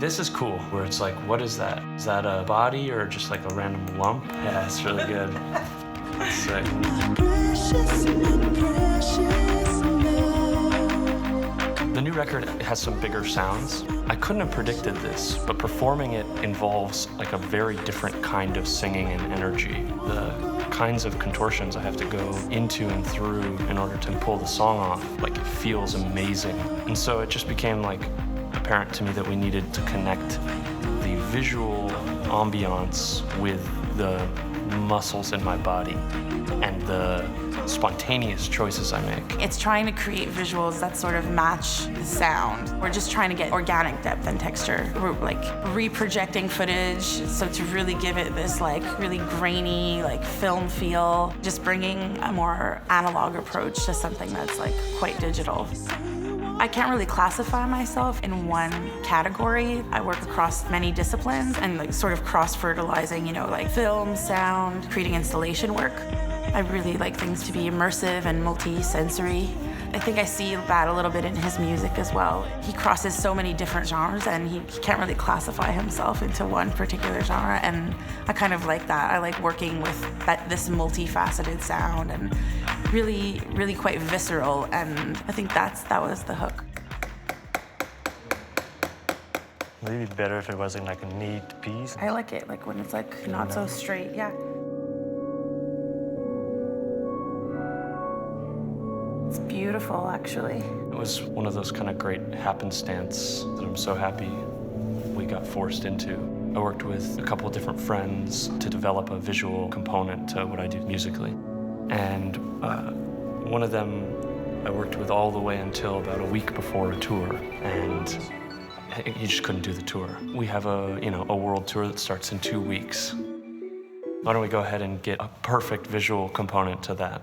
This is cool, where it's like, what is that? Is that a body or just like a random lump? Yeah, it's really good. It's sick. The new record has some bigger sounds. I couldn't have predicted this, but performing it involves like a very different kind of singing and energy. The kinds of contortions I have to go into and through in order to pull the song off, like it feels amazing. And so it just became like apparent to me that we needed to connect the visual ambiance with the muscles in my body and the spontaneous choices I make. It's trying to create visuals that sort of match the sound. We're just trying to get organic depth and texture. We're like reprojecting footage, so to really give it this like really grainy, like film feel, just bringing a more analog approach to something that's like quite digital. I can't really classify myself in one category. I work across many disciplines and like sort of cross-fertilizing, you know, like film, sound, creating installation work. I really like things to be immersive and multi-sensory. I think I see that a little bit in his music as well. He crosses so many different genres and he can't really classify himself into one particular genre, and I kind of like that. I like working with this multifaceted sound and really quite visceral, and I think that was the hook. Would it be better if it wasn't like a neat piece? I like it, like when it's like not so straight, yeah. It's beautiful, actually. It was one of those kind of great happenstance that I'm so happy we got forced into. I worked with a couple of different friends to develop a visual component to what I do musically. And one of them I worked with all the way until about a week before a tour, and he just couldn't do the tour. We have a world tour that starts in 2 weeks. Why don't we go ahead and get a perfect visual component to that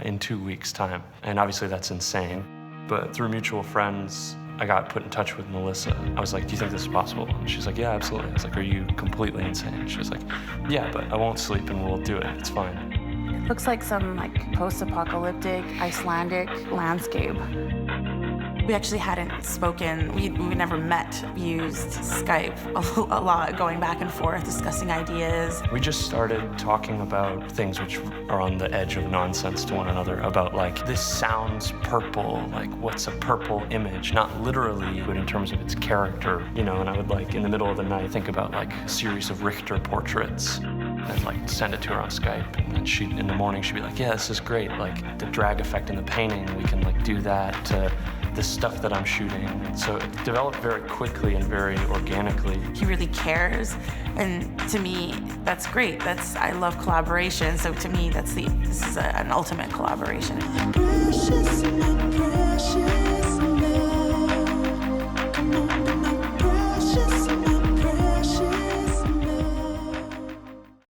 in 2 weeks' time? And obviously that's insane. But through mutual friends, I got put in touch with Melissa. I was like, do you think this is possible? And she's like, yeah, absolutely. I was like, are you completely insane? She was like, yeah, but I won't sleep and we'll do it. It's fine. It looks like some like post-apocalyptic Icelandic landscape. We actually hadn't spoken, we never met. We used Skype a lot, going back and forth, discussing ideas. We just started talking about things which are on the edge of nonsense to one another, about like, this sounds purple, like what's a purple image? Not literally, but in terms of its character, you know, and I would like, in the middle of the night, think about like a series of Richter portraits and like send it to her on Skype. And then in the morning, she'd be like, yeah, this is great. Like the drag effect in the painting, we can like do that to the stuff that I'm shooting. And so it developed very quickly and very organically. He really cares, and to me, that's great. I love collaboration, so to me, this is an ultimate collaboration. Precious, precious.